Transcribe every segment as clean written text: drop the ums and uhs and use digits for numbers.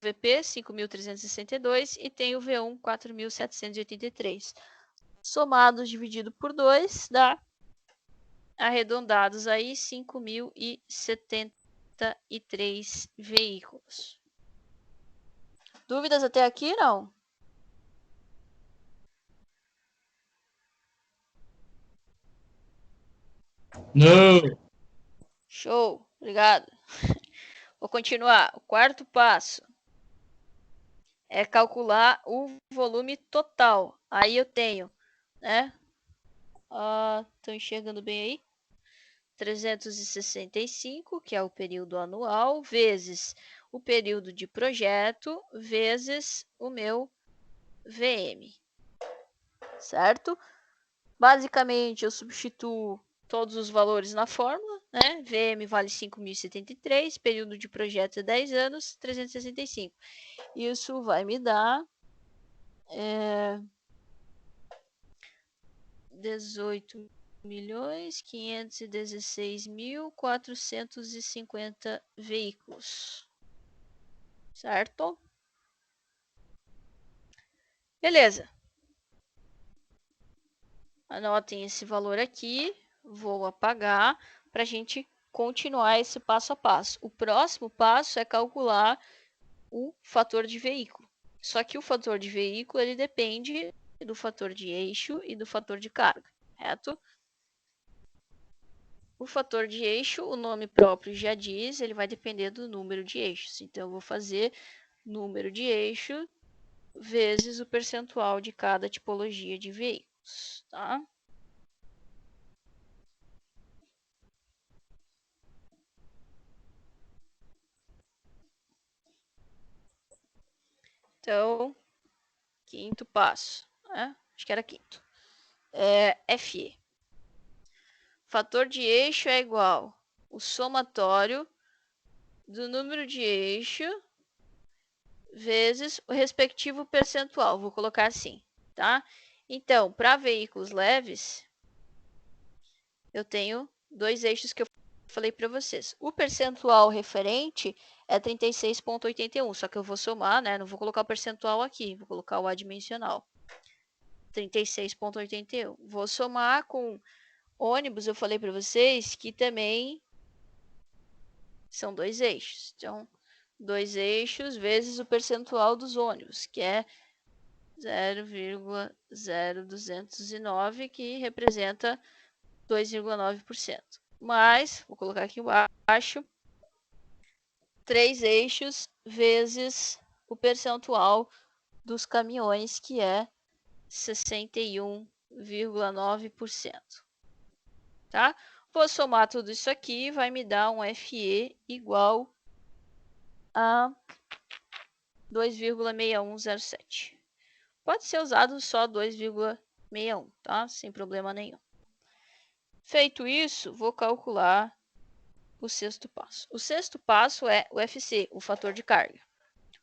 VP 5.362 e tem o V1 4.783. Somados dividido por 2 dá arredondados aí 5.073 veículos. Dúvidas até aqui, não? Não. Show, obrigado. Vou continuar. O quarto passo é calcular o volume total. Aí eu tenho, né? Estão enxergando bem aí? 365, que é o período anual, vezes o período de projeto, vezes o meu VM. Certo? Basicamente, eu substituo todos os valores na fórmula, né? VM vale 5.073, período de projeto é 10 anos, 365. Isso vai me dar 18.516.450 veículos. Certo? Beleza. Anotem esse valor aqui. Vou apagar para a gente continuar esse passo a passo. O próximo passo é calcular o fator de veículo. Só que o fator de veículo ele depende do fator de eixo e do fator de carga, certo? O fator de eixo, o nome próprio já diz, ele vai depender do número de eixos. Então, eu vou fazer número de eixo vezes o percentual de cada tipologia de veículos, tá? Então, quinto passo, né? Acho que era quinto. FE. Fator de eixo é igual o somatório do número de eixo vezes o respectivo percentual. Vou colocar assim, tá? Então, para veículos leves, eu tenho dois eixos que eu falei para vocês. O percentual referente é 36,81, só que eu vou somar, né? Não vou colocar o percentual aqui, vou colocar o adimensional. 36,81. Vou somar com ônibus, eu falei para vocês que também são dois eixos. Então, dois eixos vezes o percentual dos ônibus, que é 0,0209, que representa 2,9%. Mas, vou colocar aqui embaixo, 3 eixos vezes o percentual dos caminhões, que é 61,9%. Tá? Vou somar tudo isso aqui, vai me dar um FE igual a 2,6107. Pode ser usado só 2,61, tá? Sem problema nenhum. Feito isso, vou calcular o sexto passo. O sexto passo é o FC, o fator de carga.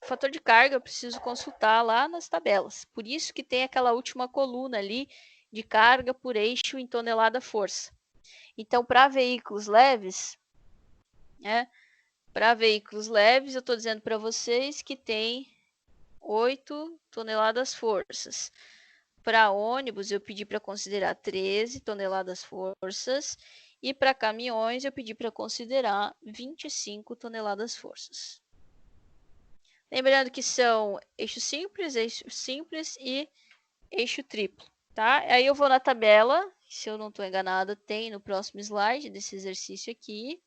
O fator de carga eu preciso consultar lá nas tabelas. Por isso que tem aquela última coluna ali de carga por eixo em tonelada-força. Então, para veículos leves, né? Para veículos leves, eu estou dizendo para vocês que tem 8 toneladas-forças. Para ônibus, eu pedi para considerar 13 toneladas-forças. E para caminhões, eu pedi para considerar 25 toneladas-forças. Lembrando que são eixo simples e eixo triplo, tá? Aí eu vou na tabela, se eu não estou enganada, tem no próximo slide desse exercício aqui,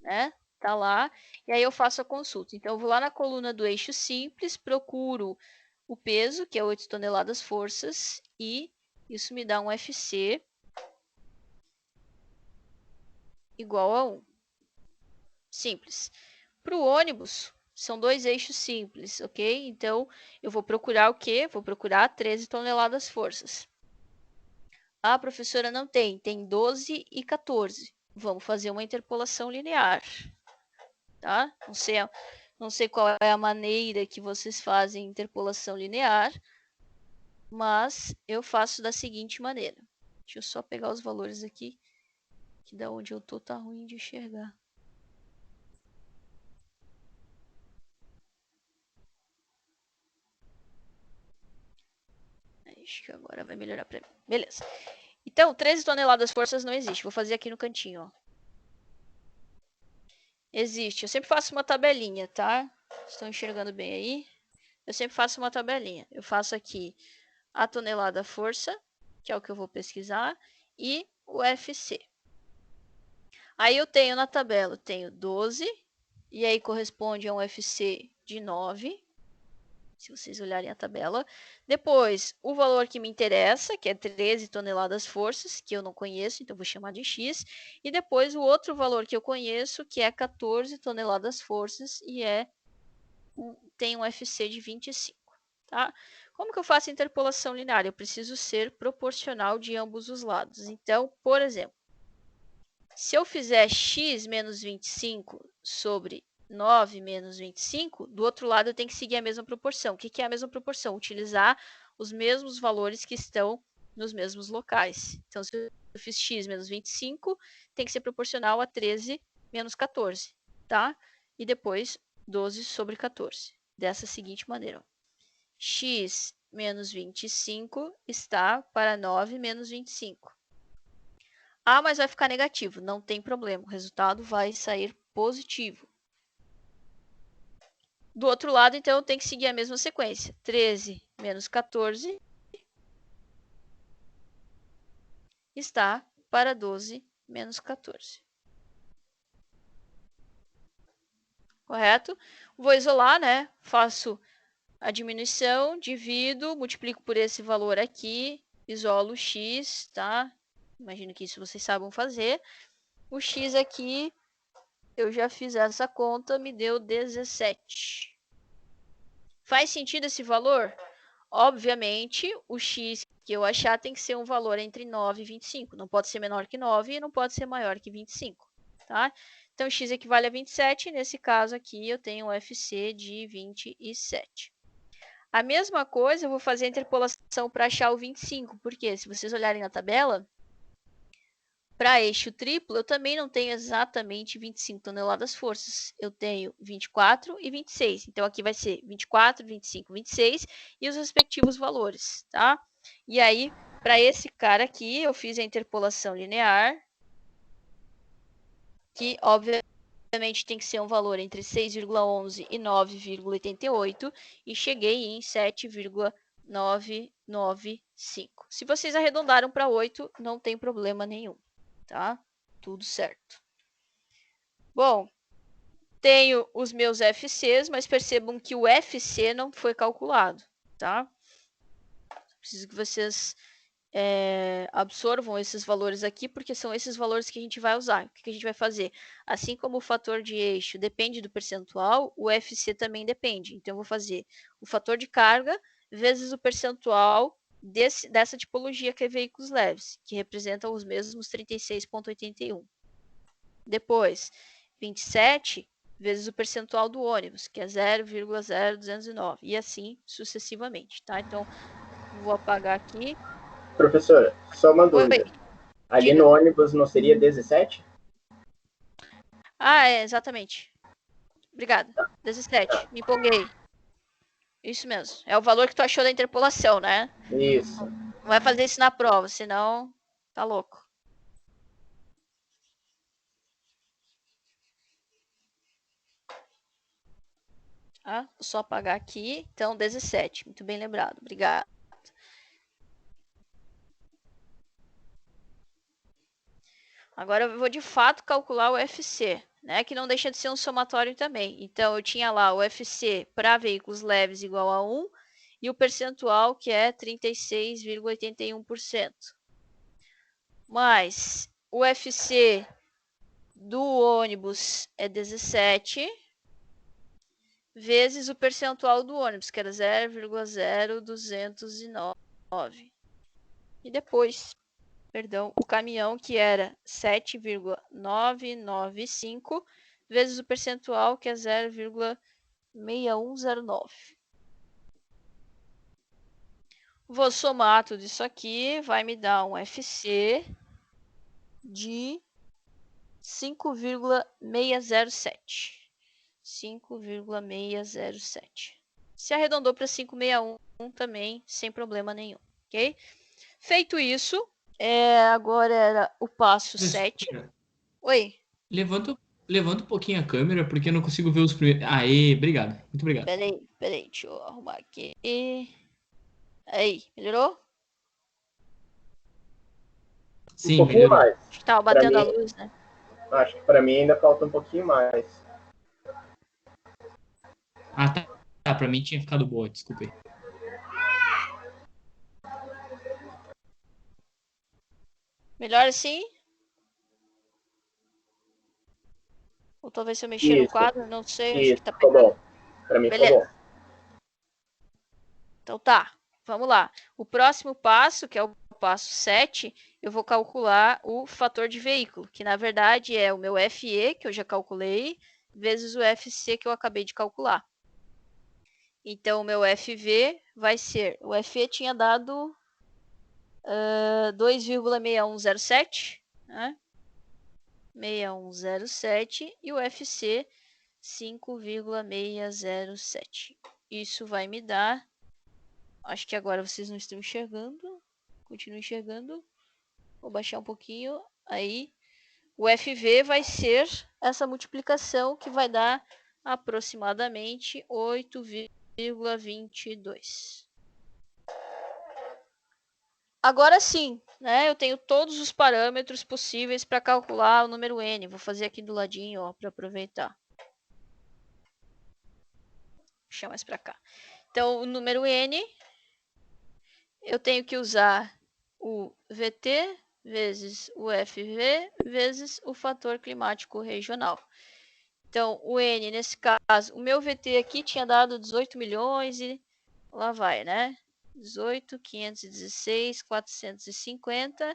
né? Tá lá. E aí eu faço a consulta. Então, eu vou lá na coluna do eixo simples, procuro o peso, que é 8 toneladas forças, e isso me dá um FC igual a 1. Simples. Para o ônibus, são dois eixos simples, ok? Então, eu vou procurar o quê? Vou procurar 13 toneladas forças. Ah, professora, não tem. Tem 12 e 14. Vamos fazer uma interpolação linear. Tá? Não sei qual é a maneira que vocês fazem interpolação linear, mas eu faço da seguinte maneira. Deixa eu só pegar os valores aqui, que da onde eu tô tá ruim de enxergar. Acho que agora vai melhorar para mim. Beleza. Então, 13 toneladas forças não existe. Vou fazer aqui no cantinho, ó. Existe. Eu sempre faço uma tabelinha, tá? Estão enxergando bem aí? Eu sempre faço uma tabelinha. Eu faço aqui a tonelada força, que é o que eu vou pesquisar, e o FC. Aí eu tenho na tabela, tenho 12, e aí corresponde a um FC de 9, se vocês olharem a tabela. Depois, o valor que me interessa, que é 13 toneladas forças, que eu não conheço, então vou chamar de X. E depois o outro valor que eu conheço, que é 14 toneladas forças, e tem um FC de 25. Tá? Como que eu faço a interpolação linear? Eu preciso ser proporcional de ambos os lados. Então, por exemplo, se eu fizer x menos 25 sobre 9 menos 25, do outro lado eu tenho que seguir a mesma proporção. O que é a mesma proporção? Utilizar os mesmos valores que estão nos mesmos locais. Então, se eu fiz x menos 25, tem que ser proporcional a 13 menos 14, tá? E depois 12 sobre 14. Dessa seguinte maneira. X menos 25 está para 9 menos 25. Ah, mas vai ficar negativo. Não tem problema. O resultado vai sair positivo. Do outro lado, então, eu tenho que seguir a mesma sequência. 13 menos 14 está para 12 menos 14. Correto? Vou isolar, né? Faço a diminuição, divido, multiplico por esse valor aqui, isolo o x, tá? Imagino que isso vocês sabem fazer. O x aqui, eu já fiz essa conta, me deu 17. Faz sentido esse valor? Obviamente, o x que eu achar tem que ser um valor entre 9 e 25. Não pode ser menor que 9 e não pode ser maior que 25. Tá? Então, x equivale a 27. Nesse caso aqui, eu tenho um FC de 27. A mesma coisa, eu vou fazer a interpolação para achar o 25. Porque, se vocês olharem na tabela, para eixo triplo, eu também não tenho exatamente 25 toneladas forças. Eu tenho 24 e 26. Então, aqui vai ser 24, 25, 26 e os respectivos valores, tá? E aí, para esse cara aqui, eu fiz a interpolação linear, que, obviamente, tem que ser um valor entre 6,11 e 9,88, e cheguei em 7,995. Se vocês arredondaram para 8, não tem problema nenhum. Tá? Tudo certo. Bom, tenho os meus FCs, mas percebam que o FC não foi calculado, tá? Preciso que vocês absorvam esses valores aqui, porque são esses valores que a gente vai usar. O que a gente vai fazer? Assim como o fator de eixo depende do percentual, o FC também depende. Então, eu vou fazer o fator de carga vezes o percentual dessa tipologia que é veículos leves, que representam os mesmos 36,81. Depois, 27 vezes o percentual do ônibus, que é 0,0209, e assim sucessivamente, tá? Então, vou apagar aqui. Professora, só uma dúvida. Oi, Ali diga. no ônibus não seria 17? Ah, exatamente. Obrigada. 17. Me empolguei. Isso mesmo. É o valor que tu achou da interpolação, né? Isso. Não vai fazer isso na prova, senão tá louco. Tá? Vou só apagar aqui. Então, 17. Muito bem lembrado. Obrigada. Agora eu vou de fato calcular o FC, né? Que não deixa de ser um somatório também. Então, eu tinha lá o FC para veículos leves igual a 1 e o percentual que é 36,81%. Mas o FC do ônibus é 17 vezes o percentual do ônibus, que era 0,0209. E depois, perdão, o caminhão, que era 7,995 vezes o percentual, que é 0,6109. Vou somar tudo isso aqui, vai me dar um FC de 5,607. 5,607. Se arredondou para 561 também, sem problema nenhum. ok? Feito isso, agora era o passo 7. Professora, Oi, levanta um pouquinho a câmera, porque eu não consigo ver os primeiros. Aê, obrigado. Muito obrigado. peraí, deixa eu arrumar aqui. Aí, melhorou? Sim, pouquinho melhorou. mais. Acho que tava Pra batendo a mim, luz, né? acho que pra mim ainda falta um pouquinho mais. Ah, tá. Tá, pra mim tinha ficado boa, desculpa aí. Melhor assim? Ou talvez se eu mexer no Isso, quadro, não sei, acho que isso, tá ficou pegando. bom. Pra mim ficou Beleza. bom. Então tá, vamos lá. O próximo passo, que é o passo 7, eu vou calcular o fator de veículo, que na verdade é o meu FE, que eu já calculei, vezes o FC que eu acabei de calcular. Então, o meu FV vai ser... O FE tinha dado 2,6107, né? 6107 e o FC 5,607. Isso vai me dar... Acho que agora vocês não estão enxergando. Continuo enxergando. Vou baixar um pouquinho. Aí, o FV vai ser essa multiplicação que vai dar aproximadamente 8,22. Agora sim, né? Eu tenho todos os parâmetros possíveis para calcular o número n. Vou fazer aqui do ladinho, para aproveitar. Puxar mais para cá. Então, o número n, eu tenho que usar o VT vezes o FV vezes o fator climático regional. Então, o n, nesse caso, o meu VT aqui tinha dado 18 milhões e lá vai, né? 18, 516, 450.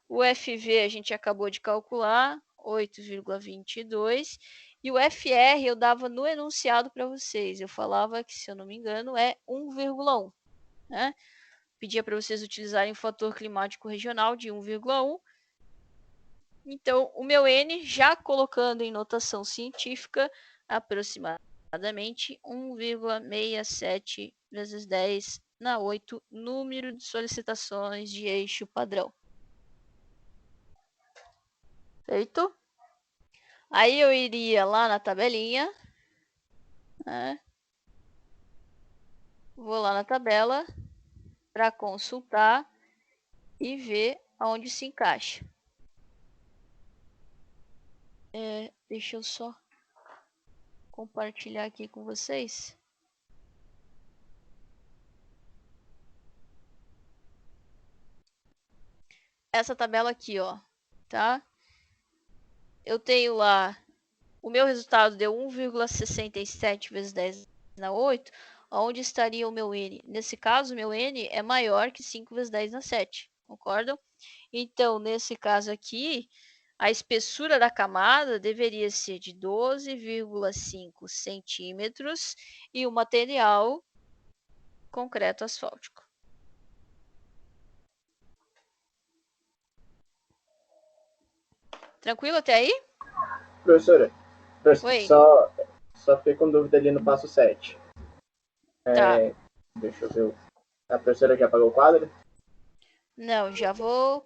O FV a gente acabou de calcular, 8,22. E o FR eu dava no enunciado para vocês. Eu falava que, se eu não me engano, é 1,1. Né? Pedia para vocês utilizarem o fator climático regional de 1,1. Então, o meu N, já colocando em notação científica, aproximadamente 1,67 vezes 10 na 8, número de solicitações de eixo padrão. Feito? Aí eu iria lá na tabelinha, né? Vou lá na tabela para consultar e ver aonde se encaixa. Deixa eu só compartilhar aqui com vocês. Essa tabela aqui, ó, tá? Eu tenho lá, o meu resultado deu 1,67 vezes 10 na 8, onde estaria o meu N? Nesse caso, o meu N é maior que 5 vezes 10 na 7, concordam? Então, nesse caso aqui, a espessura da camada deveria ser de 12,5 centímetros e o material concreto asfáltico. Tranquilo até aí? Professora, Oi. só fiquei com dúvida ali no passo 7. Tá. Deixa eu ver. A professora já apagou o quadro? Não, já vou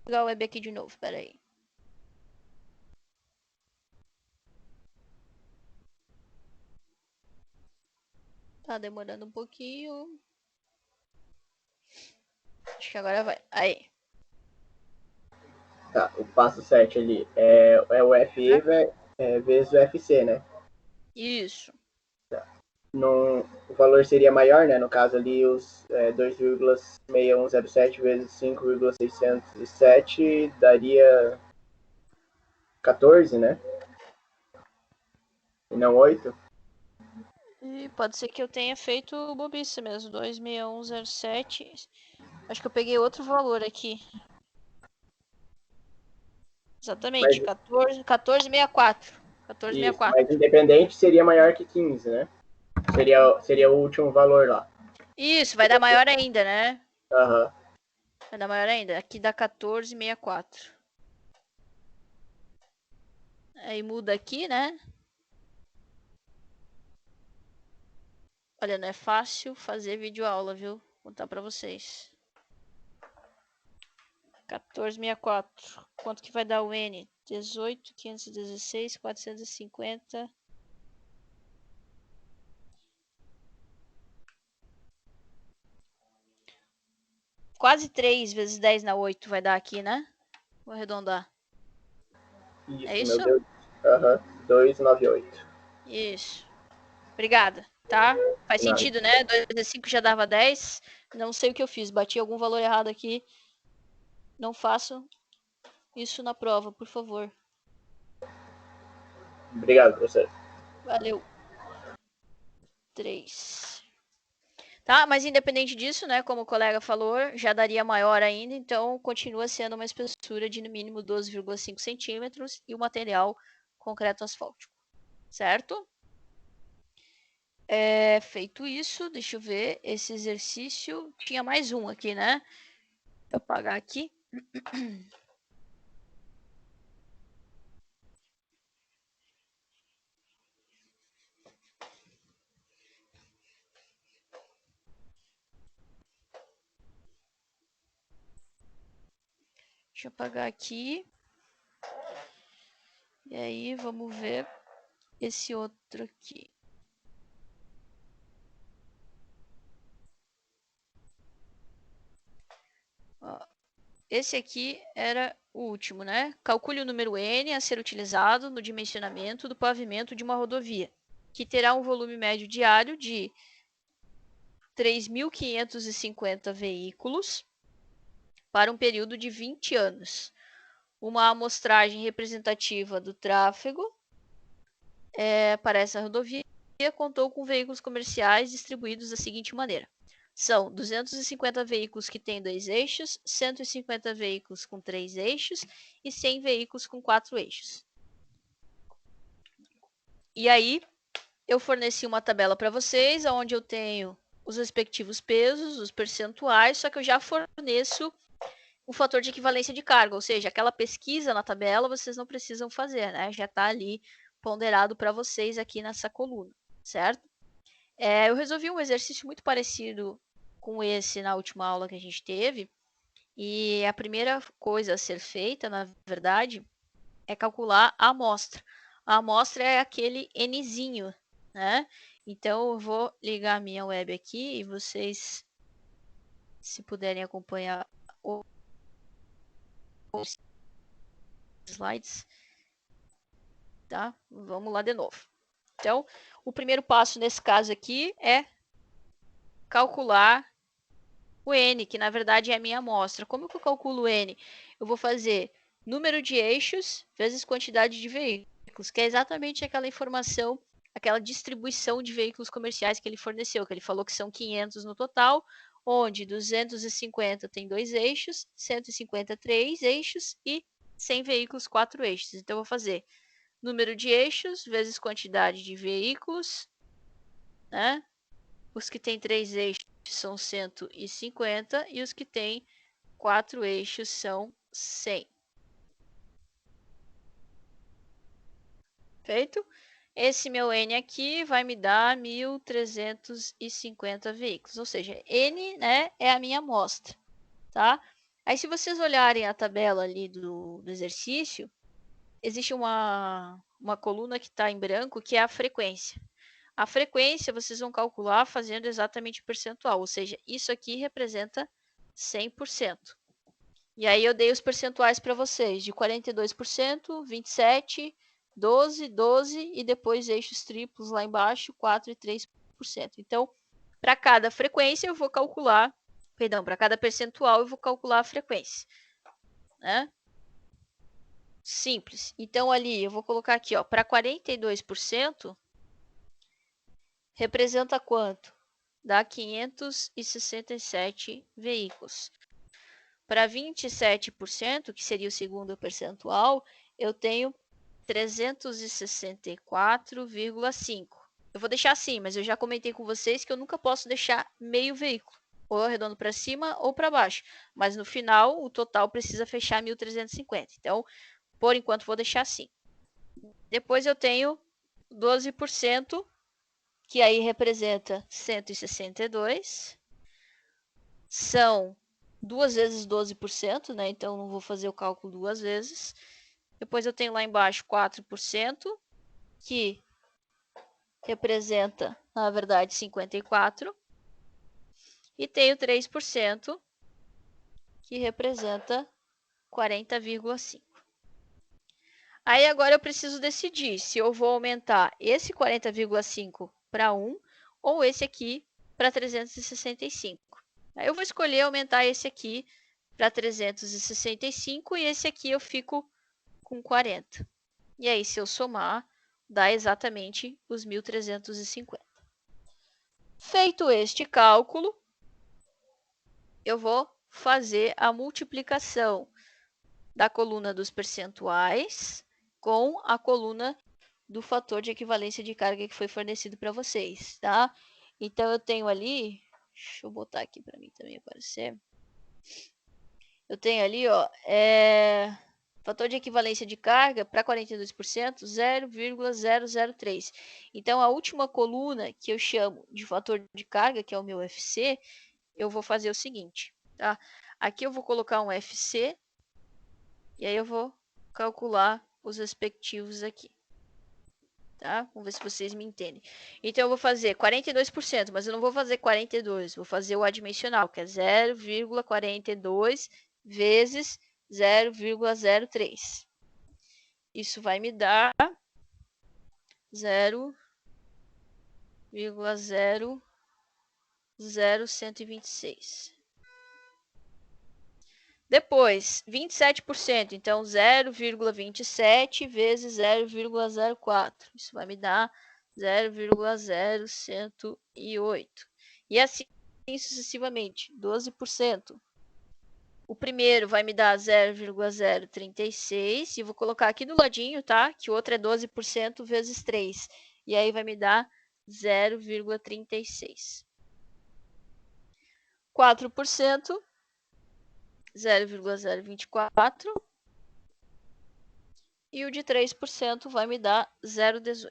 ligar o web aqui de novo, peraí. Tá demorando um pouquinho. Acho que agora vai. Aí. Tá, o passo 7 ali é o FE vezes o FC, né? Isso. O valor seria maior, né? No caso ali, os 2,6107 vezes 5,607 daria 14, né? E não 8. E pode ser que eu tenha feito bobice mesmo. 26107. Acho que eu peguei outro valor aqui. Exatamente. Mas, 1464. isso, 1464. mas independente seria maior que 15, né? Seria o último valor lá. Isso, vai dar maior ainda, né? Aham. Vai dar maior ainda. Aqui dá 1464. Aí muda aqui, né? Olha, não é fácil fazer videoaula, viu? Vou contar pra vocês. 1464. Quanto que vai dar o N? 18, 516, 450. Quase 3 vezes 10 na 8 vai dar aqui, né? Vou arredondar. É Isso, isso? meu Deus. Aham, 298. Isso. Obrigada, tá? Faz Nada. sentido, né? 2 vezes 5 já dava 10. Não sei o que eu fiz. Bati algum valor errado aqui. Não faço isso na prova, por favor. Obrigado, professor. Valeu. 3. Tá? Mas independente disso, né? Como o colega falou, já daria maior ainda. Então, continua sendo uma espessura de no mínimo 12,5 centímetros e o material concreto asfáltico. Certo? Feito isso, deixa eu ver. Esse exercício. Tinha mais um aqui, né? Vou apagar aqui. Deixa eu apagar aqui. E aí, vamos ver esse outro aqui. Ó, esse aqui era o último, né? Calcule o número N a ser utilizado no dimensionamento do pavimento de uma rodovia, que terá um volume médio diário de 3.550 veículos para um período de 20 anos. Uma amostragem representativa do tráfego para essa rodovia contou com veículos comerciais distribuídos da seguinte maneira. São 250 veículos que têm 2 eixos, 150 veículos com 3 eixos e 100 veículos com 4 eixos. E aí, eu forneci uma tabela para vocês, onde eu tenho os respectivos pesos, os percentuais, só que eu já forneço o fator de equivalência de carga, ou seja, aquela pesquisa na tabela vocês não precisam fazer, né? Já está ali ponderado para vocês aqui nessa coluna, certo? Eu resolvi um exercício muito parecido com esse na última aula que a gente teve, e a primeira coisa a ser feita, na verdade, é calcular a amostra. A amostra é aquele Nzinho, né? Então, eu vou ligar a minha web aqui e vocês, se puderem acompanhar os slides, tá? Vamos lá de novo. Então, o primeiro passo nesse caso aqui é calcular o N, que na verdade é a minha amostra. Como que eu calculo o N? Eu vou fazer número de eixos vezes quantidade de veículos, que é exatamente aquela informação, aquela distribuição de veículos comerciais que ele forneceu, que ele falou que são 500 no total, onde 250 tem 2 eixos, 150 3 eixos e 100 veículos 4 eixos. Então, eu vou fazer número de eixos vezes quantidade de veículos, né? Os que têm 3 eixos são 150 e os que têm 4 eixos são 100. Feito? Esse meu N aqui vai me dar 1.350 veículos, ou seja, N, né, é a minha amostra, tá? Aí, se vocês olharem a tabela ali do exercício, existe uma coluna que está em branco, que é a frequência. A frequência vocês vão calcular fazendo exatamente o percentual, ou seja, isso aqui representa 100%. E aí eu dei os percentuais para vocês, de 42%, 27%, 12%, 12% e depois eixos triplos lá embaixo, 4% e 3%. Então, para cada frequência eu vou calcular, perdão, para cada percentual eu vou calcular a frequência, né? Simples. Então, ali, eu vou colocar aqui, ó, para 42%, representa quanto? Dá 567 veículos. Para 27%, que seria o segundo percentual, eu tenho 364,5. Eu vou deixar assim, mas eu já comentei com vocês que eu nunca posso deixar meio veículo. Ou arredondo para cima ou para baixo. Mas no final, o total precisa fechar 1.350. Então, por enquanto, vou deixar assim. Depois eu tenho 12%, que aí representa 162. São 2 vezes 12%, né? Então não vou fazer o cálculo 2 vezes. Depois eu tenho lá embaixo 4%, que representa, na verdade, 54. E tenho 3%, que representa 40,5. Aí agora eu preciso decidir se eu vou aumentar esse 40,5 para 1 ou esse aqui para 365. Aí eu vou escolher aumentar esse aqui para 365 e esse aqui eu fico com 40. E aí, se eu somar, dá exatamente os 1.350. Feito este cálculo, eu vou fazer a multiplicação da coluna dos percentuais com a coluna do fator de equivalência de carga que foi fornecido para vocês, tá? Então, eu tenho ali, deixa eu botar aqui para mim também aparecer. Eu tenho ali, ó, fator de equivalência de carga para 42%, 0,003. Então, a última coluna que eu chamo de fator de carga, que é o meu FC, eu vou fazer o seguinte, tá? Aqui eu vou colocar um FC e aí eu vou calcular os respectivos aqui. Tá? Vamos ver se vocês me entendem. Então, eu vou fazer 42%, mas eu não vou fazer 42, vou fazer o adimensional, que é 0,42 vezes 0,03. Isso vai me dar 0,00126. Depois, 27%, então 0,27 vezes 0,04. Isso vai me dar 0,0108. E assim sucessivamente, 12%. O primeiro vai me dar 0,036 e vou colocar aqui do ladinho, tá? Que o outro é 12% vezes 3. E aí vai me dar 0,36. 4%, 0,024. E o de 3% vai me dar 0,18.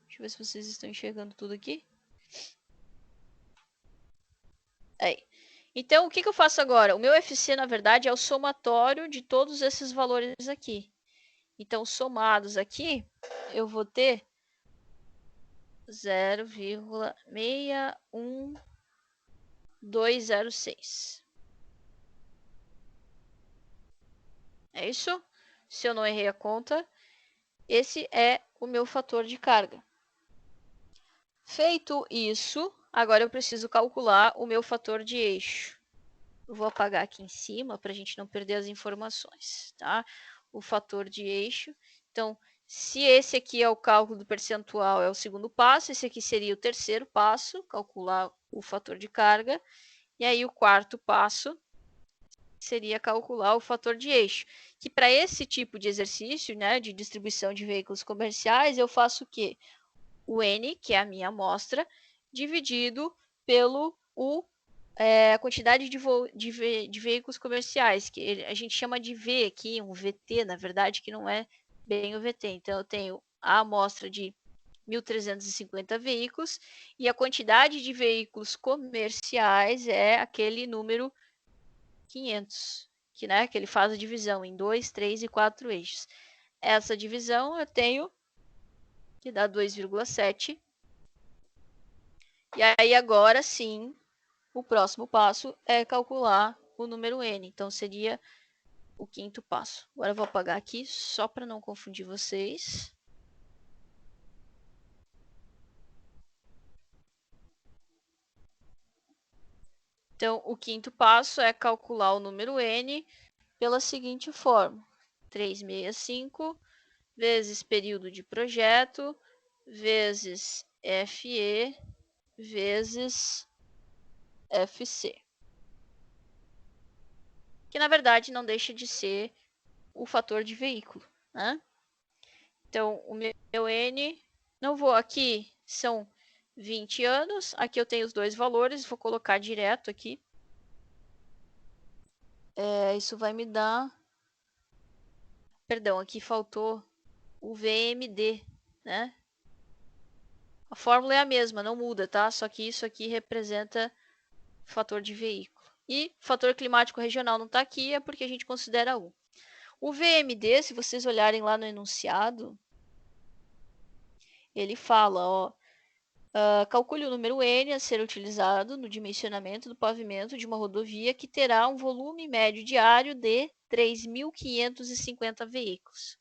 Deixa eu ver se vocês estão enxergando tudo aqui. Aí. Então, o que eu faço agora? O meu FC, na verdade, é o somatório de todos esses valores aqui. Então, somados aqui, eu vou ter 0,61206. É isso? Se eu não errei a conta, esse é o meu fator de carga. Feito isso, agora eu preciso calcular o meu fator de eixo. Eu vou apagar aqui em cima para a gente não perder as informações, tá? O fator de eixo. Então, se esse aqui é o cálculo do percentual, é o segundo passo, esse aqui seria o terceiro passo, calcular o fator de carga. E aí o quarto passo seria calcular o fator de eixo. Que para esse tipo de exercício, né, de distribuição de veículos comerciais, eu faço o quê? O N, que é a minha amostra, dividido pelo a quantidade de veículos comerciais, que a gente chama de V aqui, um VT, na verdade, que não é bem o VT. Então, eu tenho a amostra de 1.350 veículos e a quantidade de veículos comerciais é aquele número 500, que ele faz a divisão em 2, 3 e 4 eixos. Essa divisão eu tenho que dá 2,7. E aí agora sim, o próximo passo é calcular o número N. Então seria o quinto passo. Agora eu vou apagar aqui só para não confundir vocês. Então o quinto passo é calcular o número N pela seguinte forma: 365 vezes período de projeto vezes FE vezes FC. Que na verdade não deixa de ser o fator de veículo, né? Então, o meu N, não vou aqui, são 20 anos, aqui eu tenho os dois valores, vou colocar direto aqui. Isso vai me dar, perdão, aqui faltou o VMD, né? A fórmula é a mesma, não muda, tá? Só que isso aqui representa fator de veículo. E fator climático regional não está aqui, é porque a gente considera 1. O VMD, se vocês olharem lá no enunciado, ele fala, ó, calcule o número N a ser utilizado no dimensionamento do pavimento de uma rodovia que terá um volume médio diário de 3.550 veículos.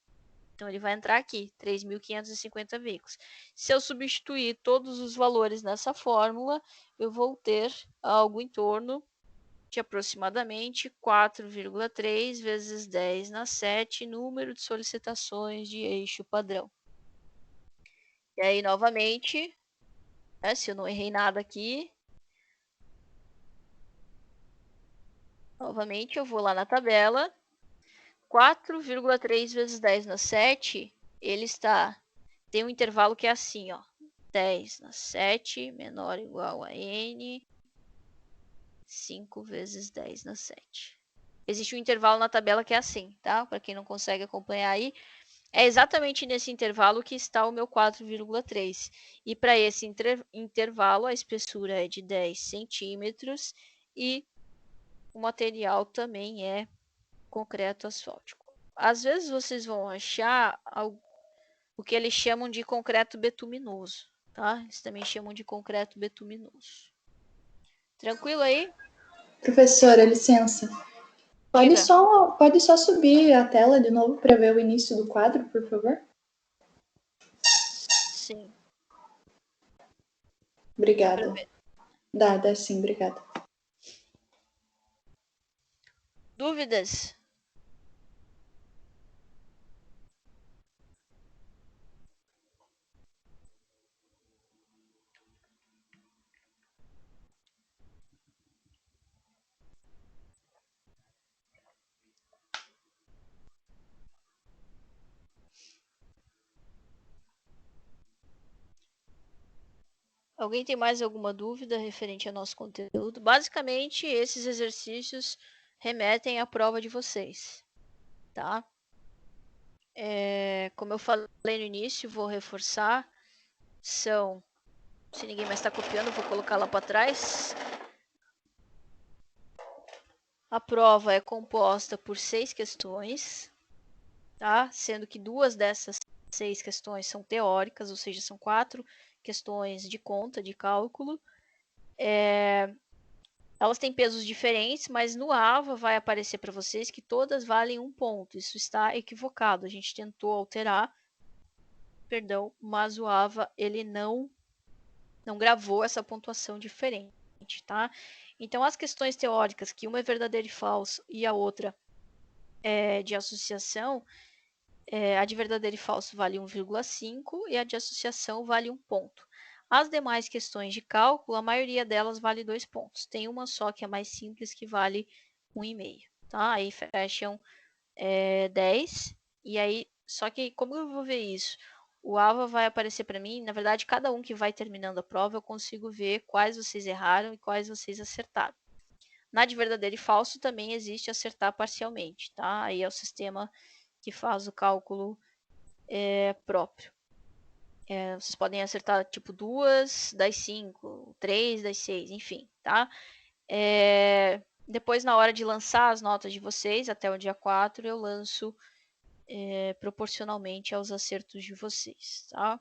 Então, ele vai entrar aqui, 3.550 veículos. Se eu substituir todos os valores nessa fórmula, eu vou ter algo em torno de aproximadamente 4,3 vezes 10 na 7, número de solicitações de eixo padrão. E aí, novamente, né, se eu não errei nada aqui, novamente eu vou lá na tabela, 4,3 vezes 10 na 7, ele tem um intervalo que é assim, ó, 10 na 7 menor ou igual a n, 5 vezes 10 na 7. Existe um intervalo na tabela que é assim, tá? Para quem não consegue acompanhar aí, é exatamente nesse intervalo que está o meu 4,3. E para esse intervalo, a espessura é de 10 centímetros e o material também é concreto asfáltico. Às vezes vocês vão achar o que eles chamam de concreto betuminoso, tá? Eles também chamam de concreto betuminoso. Tranquilo aí? Professora, licença. Pode só subir a tela de novo para ver o início do quadro, por favor? Sim. Obrigada. Dá sim, obrigada. Dúvidas? Alguém tem mais alguma dúvida referente ao nosso conteúdo? Basicamente, esses exercícios remetem à prova de vocês, tá? Como eu falei no início, vou reforçar, se ninguém mais está copiando, eu vou colocar lá para trás. A prova é composta por 6 questões, tá? Sendo que 2 dessas 6 questões são teóricas, ou seja, são 4 questões de conta, de cálculo. Elas têm pesos diferentes, mas no AVA vai aparecer para vocês que todas valem 1 ponto. Isso está equivocado. A gente tentou alterar, mas o AVA ele não gravou essa pontuação diferente, tá? Então, as questões teóricas, que uma é verdadeiro e falso e a outra é de associação, a de verdadeiro e falso vale 1,5 e a de associação vale 1 ponto. As demais questões de cálculo, a maioria delas vale 2 pontos. Tem uma só que é mais simples, que vale 1,5. Tá? Aí fecham 10. E aí, só que como eu vou ver isso? O AVA vai aparecer para mim, na verdade, cada um que vai terminando a prova, eu consigo ver quais vocês erraram e quais vocês acertaram. Na de verdadeiro e falso também existe acertar parcialmente, tá? Aí é o sistema que faz o cálculo próprio. Vocês podem acertar tipo 2 das 5, 3 das 6, enfim, tá? Depois, na hora de lançar as notas de vocês, até o dia 4, eu lanço proporcionalmente aos acertos de vocês, tá?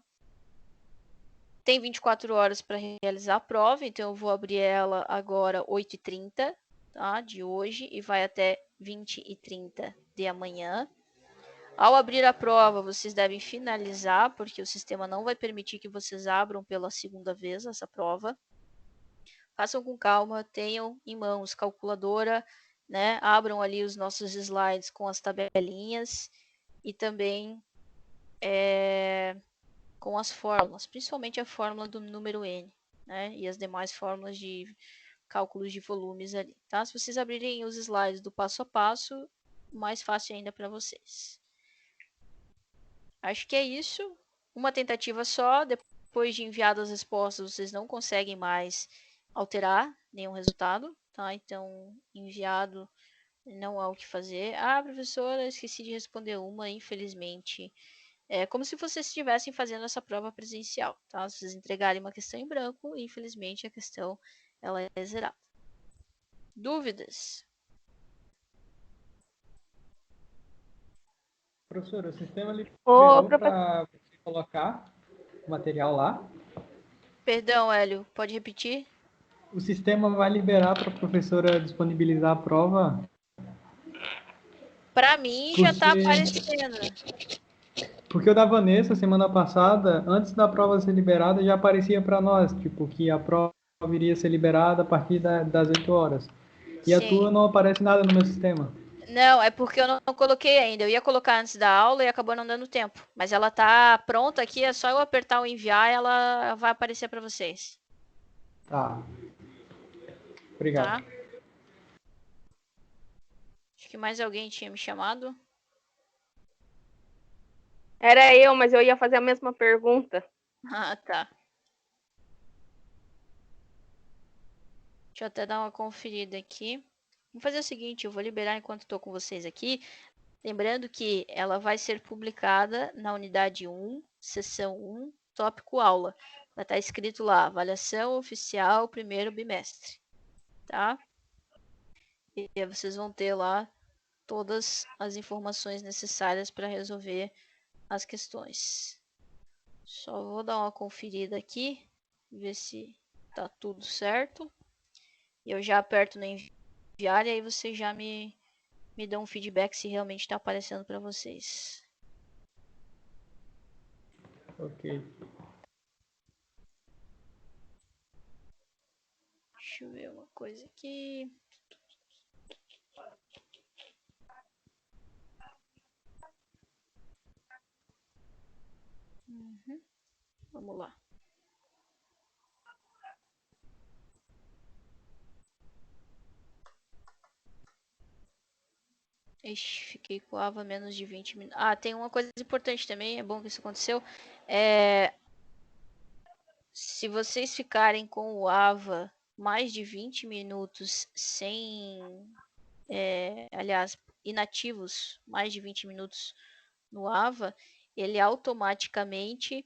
Tem 24 horas para realizar a prova, então eu vou abrir ela agora 8h30, tá? De hoje, e vai até 20h30 de amanhã. Ao abrir a prova, vocês devem finalizar, porque o sistema não vai permitir que vocês abram pela segunda vez essa prova. Façam com calma, tenham em mãos calculadora, né? Abram ali os nossos slides com as tabelinhas e também com as fórmulas, principalmente a fórmula do número N, né? E as demais fórmulas de cálculos de volumes ali, tá? Se vocês abrirem os slides do passo a passo, mais fácil ainda para vocês. Acho que é isso. Uma tentativa só. Depois de enviadas as respostas, vocês não conseguem mais alterar nenhum resultado, tá? Então, enviado, não há o que fazer. Ah, professora, esqueci de responder uma, infelizmente. É como se vocês estivessem fazendo essa prova presencial, tá? Se vocês entregarem uma questão em branco, infelizmente a questão ela é zerada. Dúvidas? Professor, o sistema Ô, liberou professor, para você colocar o material lá? Perdão, Hélio, pode repetir? O sistema vai liberar para a professora disponibilizar a prova? Para mim já tá Porque, aparecendo. porque o da Vanessa, semana passada, antes da prova ser liberada, já aparecia para nós, tipo, que a prova iria ser liberada a partir das 8 horas. E a Sim. tua não aparece nada no meu sistema. Não, é porque eu não coloquei ainda. Eu ia colocar antes da aula e acabou não dando tempo. Mas ela tá pronta aqui, é só eu apertar o enviar e ela vai aparecer para vocês. Tá. Obrigado. Tá? Acho que mais alguém tinha me chamado. era eu, mas eu ia fazer a mesma pergunta. Ah, tá. Deixa eu até dar uma conferida aqui. Vamos fazer o seguinte, eu vou liberar enquanto estou com vocês aqui. Lembrando que ela vai ser publicada na unidade 1, seção 1, tópico aula. Vai estar escrito lá, avaliação oficial primeiro bimestre. Tá? E aí vocês vão ter lá todas as informações necessárias para resolver as questões. Só vou dar uma conferida aqui, ver se tá tudo certo. E eu já aperto no enviar e aí vocês já me dão um feedback se realmente está aparecendo para vocês. Ok. Deixa eu ver uma coisa aqui. Vamos lá. Ixi, fiquei com a AVA menos de 20 minutos. Ah, tem uma coisa importante também, é bom que isso aconteceu. Se vocês ficarem com o AVA mais de 20 minutos sem. Aliás, inativos mais de 20 minutos no AVA, ele automaticamente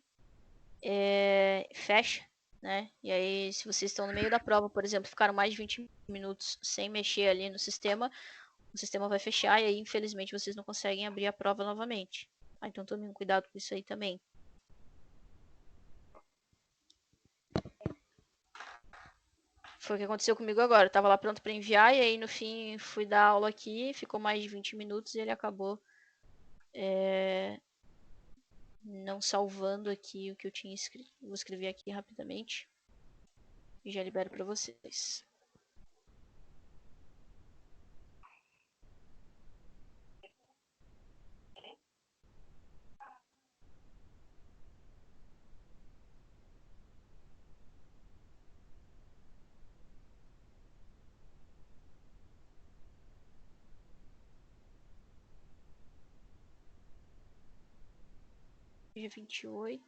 fecha, né? E aí, se vocês estão no meio da prova, por exemplo, ficaram mais de 20 minutos sem mexer ali no sistema, o sistema vai fechar e aí, infelizmente, vocês não conseguem abrir a prova novamente. Então, tomem cuidado com isso aí também. Foi o que aconteceu comigo agora. Eu tava lá pronto para enviar e aí, no fim, fui dar aula aqui, ficou mais de 20 minutos e ele acabou não salvando aqui o que eu tinha escrito. Vou escrever aqui rapidamente e já libero para vocês. Dia 28.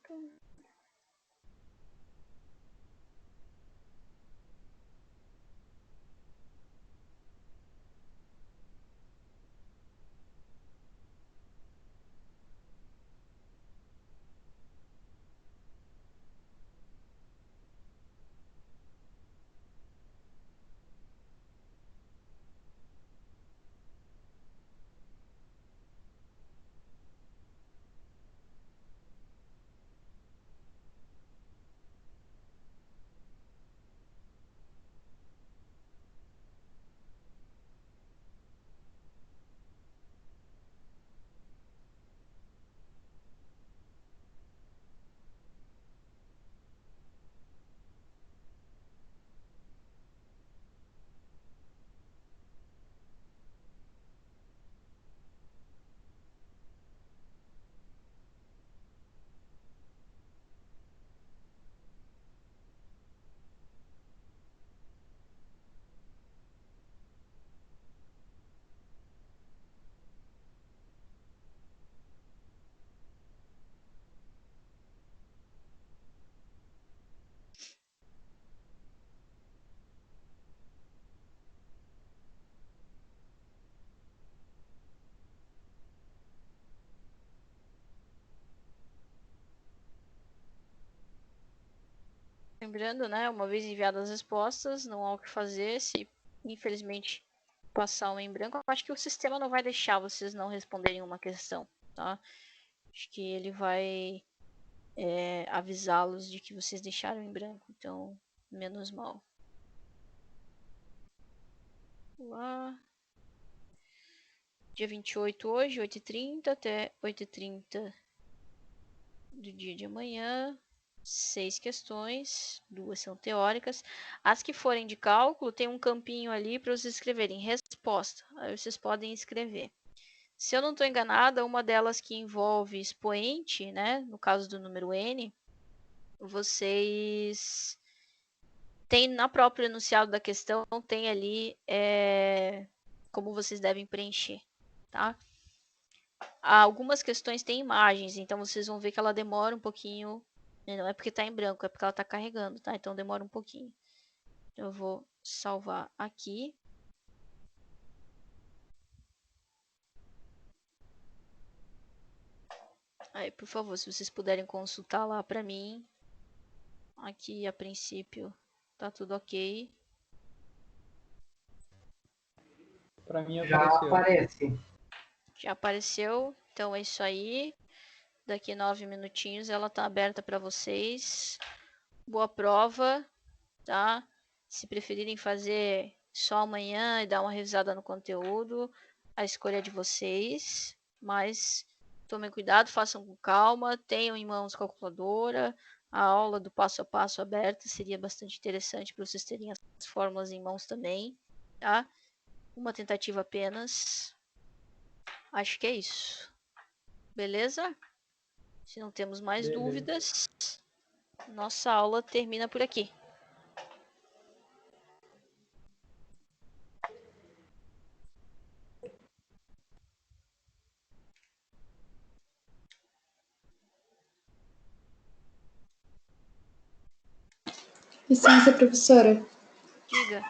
Lembrando, né, uma vez enviadas as respostas, não há o que fazer. Se, infelizmente, passar uma em branco, eu acho que o sistema não vai deixar vocês não responderem uma questão, tá? Acho que ele vai avisá-los de que vocês deixaram em branco, então, menos mal. Lá. Dia 28 hoje, 8h30 até 8h30 do dia de amanhã. 6 questões, 2 são teóricas. As que forem de cálculo, tem um campinho ali para vocês escreverem resposta. Aí vocês podem escrever. Se eu não estou enganada, uma delas que envolve expoente, né? No caso do número n, vocês tem na própria enunciado da questão, tem ali como vocês devem preencher, tá? Algumas questões têm imagens, então vocês vão ver que ela demora um pouquinho. Não é porque está em branco, é porque ela está carregando, tá? Então demora um pouquinho. Eu vou salvar aqui. Aí, por favor, se vocês puderem consultar lá para mim. Aqui, a princípio, tá tudo ok. Para mim Já apareceu. aparece. Já apareceu, então é isso aí. Daqui 9 minutinhos ela tá aberta para vocês. Boa prova, tá? Se preferirem fazer só amanhã e dar uma revisada no conteúdo, a escolha é de vocês. Mas tomem cuidado, façam com calma, tenham em mãos calculadora. A aula do passo a passo aberta seria bastante interessante para vocês terem as fórmulas em mãos também, tá? Uma tentativa apenas. Acho que é isso. Beleza? Se não temos mais Beleza. dúvidas, nossa aula termina por aqui. Licença, professora. Diga.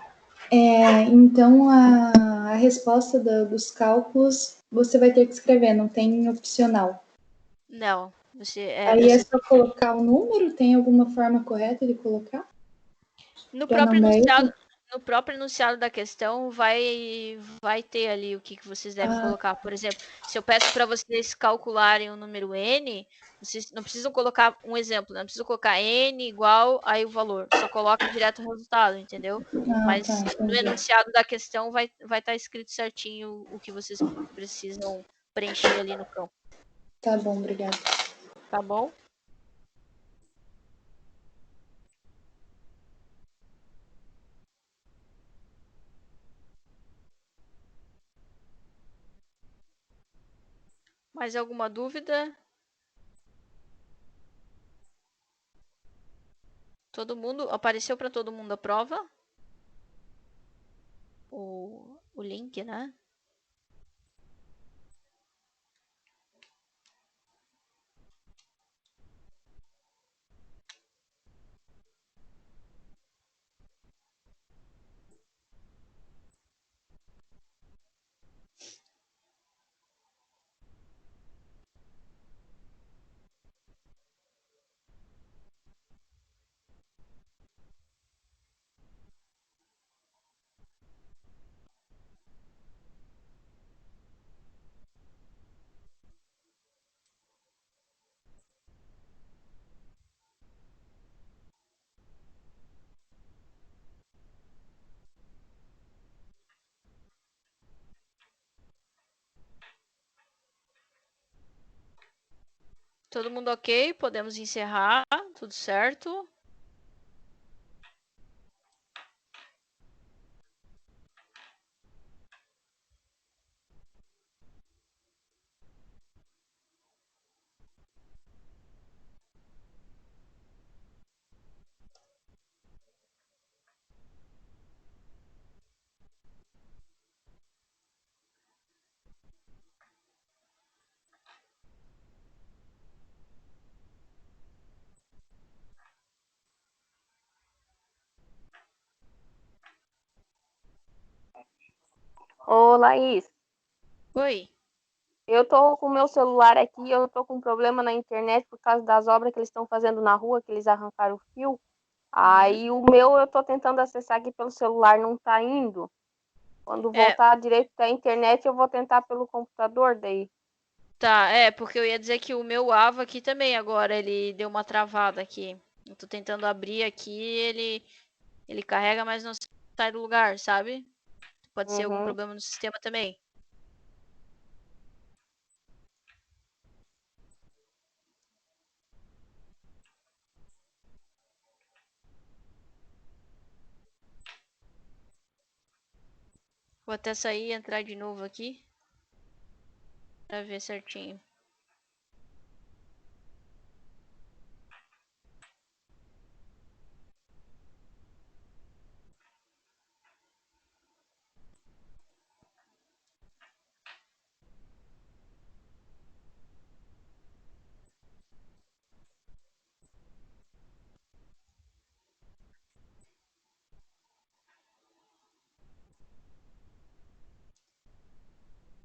Então, a resposta dos cálculos você vai ter que escrever, não tem opcional. Não, você Aí é só colocar o número? Tem alguma forma correta de colocar? no Pra próprio não dar enunciado, erro? no próprio enunciado da questão vai ter ali o que vocês devem colocar. Por exemplo, se eu peço para vocês calcularem o número n, vocês não precisam colocar um exemplo, não precisam colocar n igual aí o valor, só coloca direto o resultado, entendeu? Mas Tá, no entendi. enunciado da questão vai estar escrito certinho o que vocês precisam preencher ali no campo, Tá bom, obrigada. tá bom? Mais alguma dúvida? Todo mundo? Apareceu para todo mundo a prova? O link, né? Todo mundo ok? Podemos encerrar. Tudo certo? Ô, Laís, Oi. eu tô com o meu celular aqui, eu tô com um problema na internet por causa das obras que eles estão fazendo na rua, que eles arrancaram o fio. Aí o meu eu tô tentando acessar aqui pelo celular, não tá indo. Quando voltar direito da internet, eu vou tentar pelo computador daí. Tá, porque eu ia dizer que o meu Ava aqui também agora, ele deu uma travada aqui. Eu tô tentando abrir aqui, ele carrega, mas não sai do lugar, sabe? Pode ser algum problema no sistema também. Vou até sair e entrar de novo aqui pra ver certinho.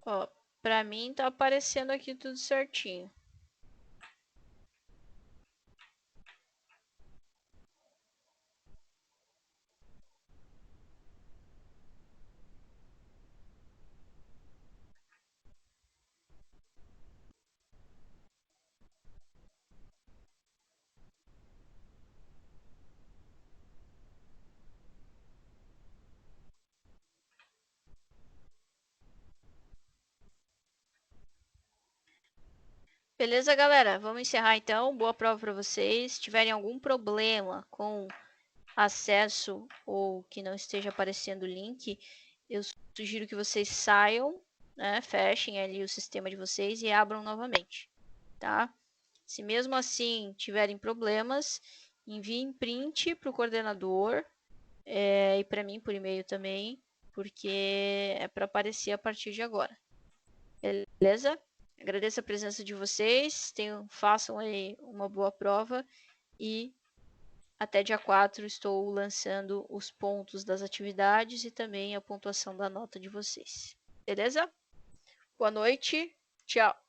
Ó, pra mim tá aparecendo aqui tudo certinho. Beleza, galera? Vamos encerrar então. Boa prova para vocês. Se tiverem algum problema com acesso ou que não esteja aparecendo o link, eu sugiro que vocês saiam, né? Fechem ali o sistema de vocês e abram novamente, tá? Se mesmo assim tiverem problemas, enviem print para o coordenador e para mim por e-mail também, porque é para aparecer a partir de agora. Beleza? Agradeço a presença de vocês, façam aí uma boa prova e até dia 4 estou lançando os pontos das atividades e também a pontuação da nota de vocês. Beleza? Boa noite, tchau!